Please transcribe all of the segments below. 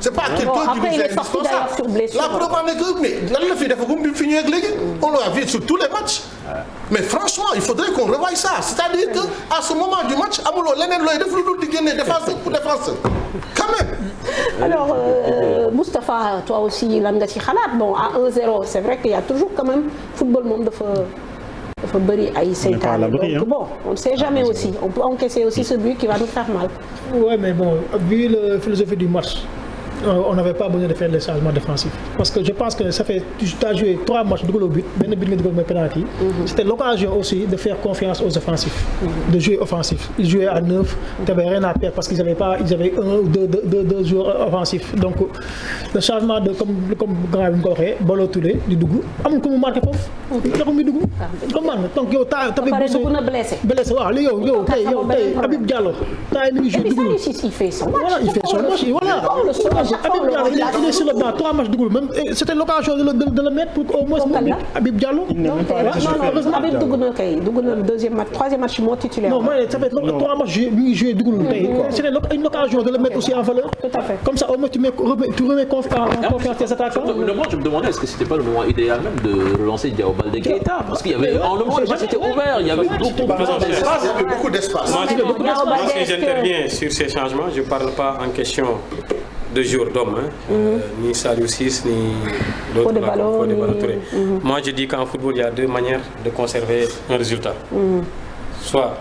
c'est pas quelqu'un qui nous est indispensable. La preuve en est que mais lan la fi defagum bi fi ñëw ak léegi on l'a vu sur tous les matchs. Mais franchement il faudrait qu'on revoie ça c'est-à-dire que à ce moment du match amuloo leneen looy def lu dul di génne défenseur pour défenseur quand même. Alors Moustapha toi aussi lan nga ci xalaat bon à 1-0 c'est vrai qu'il y a toujours quand même football moom dafa bëri ay seytaane donc bon on ne sait jamais aussi on peut encaisser aussi ce but qui va nous faire mal. Ouais mais bon vu la philosophie du match on n'avait pas besoin de faire les changements défensifs parce que je pense que ça fait tu as joué 3 matchs dugal au but benn but nga dugal mooy penalty c'était l'occasion aussi de faire confiance aux offensifs de jouer offensif ils jouaient à 9 t'avais rien à perdre parce qu'ils avaient 1 ou 2 joueurs offensifs donc le changement de comme grand bi mu ko waxee Ballo Touré di dugg amul ko mu marqué foofu taxu muy dugg comme man donc yow t'avais blessé waaw li yow tey Habib Diallo tay ni joué dugg il fait son match voilà Habib Diallo il est sur le banc 3 matchs dugg même c'était l'occasion de le mettre pour au moins Habib Diallo non Habib dugg na deuxième match troisième match moo titulaire non mais ça fait 3 matchs lui joué duggul tey c'était une occasion de le mettre aussi en valeur tout à fait comme ça au moins tu remets confiance tes attaquants. Moi je me demandais est-ce que c'était pas le moment idéal même de relancer Diao Baldé Keita parce qu'il y avait en le moment le match était ouvert il y avait beaucoup d'espace. Moi si j'interviens sur ces changements je parle pas en question de jour d'homme ni Saliou Ciss ni l'autre Ballo Touré. Moi je dis qu'en football il y a 2 manières de conserver un résultat. Soit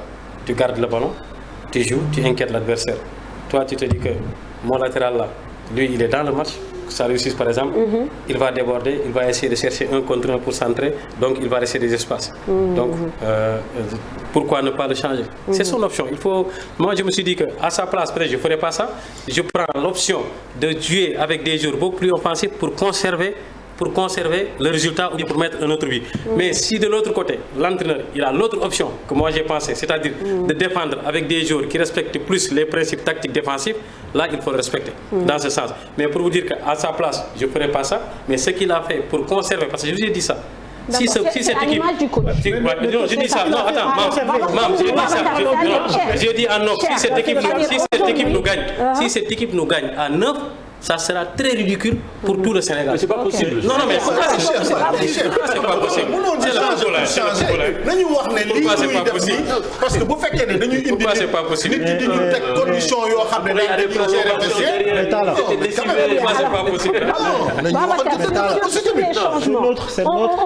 tu gardes le ballon, tu joues, tu inquiètes l'adversaire. Toi tu te dis que mon latéral là, lui il est dans le match. Saliou Ciss par exemple, il va déborder, il va essayer de chercher 1 contre 1 pour centrer, donc il va laisser des espaces. Donc pourquoi ne pas le changer? C'est son option. Moi je me suis dit que à sa place peut-être je ferais pas ça. Je prends l'option de jouer avec des joueurs beaucoup plus offensifs pour conserver le résultat ou pour mettre un autre but. Mais si de l'autre côté, l'entraîneur, il a l'autre option que moi j'ai pensé, c'est-à-dire de défendre avec des joueurs qui respectent plus les principes tactiques défensifs, là il faut le respecter dans ce sens. Mais pour vous dire qu'à sa place, je ne ferai pas ça, mais ce qu'il a fait pour conserver, parce que je vous ai dit ça, si cette équipe... Non, je dis ça, non, attends, Mam, je dis à 9, si cette équipe nous gagne à 9, ça sera très ridicule pour tout le Sénégal. Mais c'est pas possible. Non, mais pourquoi c'est pas possible? Pourquoi c'est pas possible? Parce que bu fekkee ne dañuy indi pourquoi c'est pas possible? nit di ñu teg condition yoo xam ne pourquoi c'est pas possible?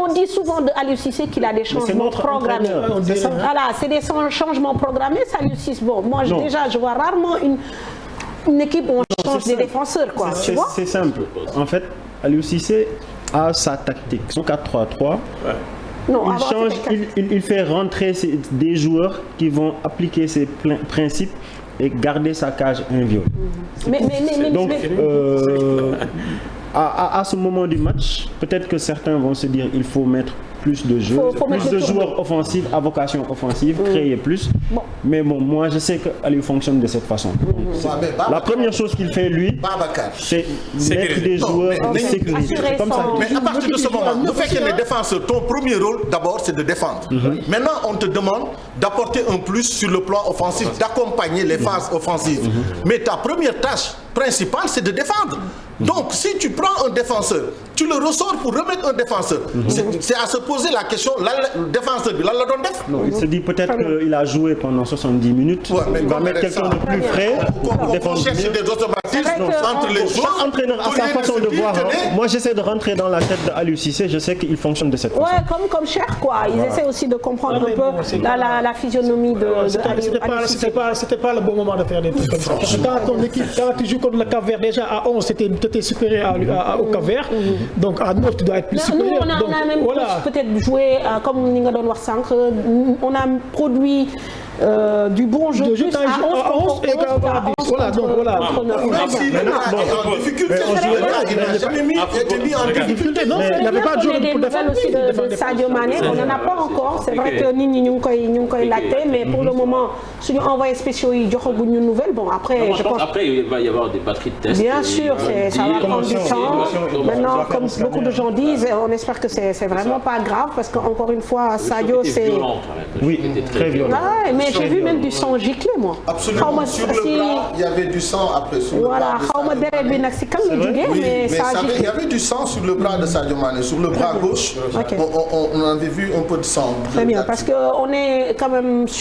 On dit souvent de Aliou Cissé qu'il a des changements programmés. Voilà, c'est des changements programmés. Aliou Cissé, bon, moi déjà je vois rarement une équipe où on change des défenseurs, quoi. Tu vois? C'est simple. En fait, Aliou Cissé a sa tactique. Son 4-3-3. Non, il fait rentrer des joueurs qui vont appliquer ses principes et garder sa cage inviolée. Donc, à ce moment du match, peut-être que certains vont se dire il faut mettre plus de jeux, plus de joueurs offensifs à vocation offensive, créer plus. Bon. Mais bon, moi je sais qu'Aliou fonctionne de cette façon. La première chose qu'il fait lui, c'est mettre des joueurs de sécurité. C'est comme ça. Mais à partir de ce moment, le fait que les défenseurs, ton premier rôle d'abord c'est de défendre. Maintenant on te demande d'apporter un plus sur le plan offensif, d'accompagner les phases offensives. Mais ta première tâche principale c'est de défendre. Donc si tu prends un défenseur, tu le ressors pour remettre un défenseur. C'est à se poser la question, le défenseur, il a donné def. Non, il se dit peut-être qu'il a joué pendant 70 minutes. Ouais, il va mettre quelqu'un de plus frais. On cherche des automatismes entre les joueurs. Chaque entraîneur a sa façon de voir. Moi j'essaie de rentrer dans la tête d'Aliou Cissé, je sais qu'il fonctionne de cette façon. Ouais, comme Cher quoi. Ils essaient aussi de comprendre un peu la physionomie de Aliou Cissé. C'était pas le bon moment de faire des trucs comme ça. Parce que quand ton équipe, quand tu joues contre le Cap-Vert déjà à 11, c'était supérieur au Cap-Vert. Donc à 9 tu dois être plus supérieur. Nous on a même peut-être joué comme ni nga doon wax sànq, on a produit du bon jeu plus à 11 et à 10. Voilà, donc voilà. Il n'a jamais été mis en difficulté. Non, il n'y avait pas de jeu pour défendre aussi de Sadio Mané. On n'en a pas encore. C'est vrai que nit ñi ñu ngi koy laajte, mais pour le moment suñu envoyés spéciaux yi joxaguñ ñu nouvelle. Bon après je pense après il va y avoir des batteries de tests. Bien sûr, ça va prendre du temps. Maintenant, comme beaucoup de gens disent, on espère que c'est vraiment pas grave parce qu'encore une fois Sadio c'est oui, très violent. Mais mais j'ai vu même du sang giclé, moi. Absolument. Sur le bras, il y avait du sang après. Voilà, mais ça il y avait du sang sur le bras de Sadio Mané, sur le bras gauche. On avait vu un peu de sang. Très bien, parce qu'on est quand même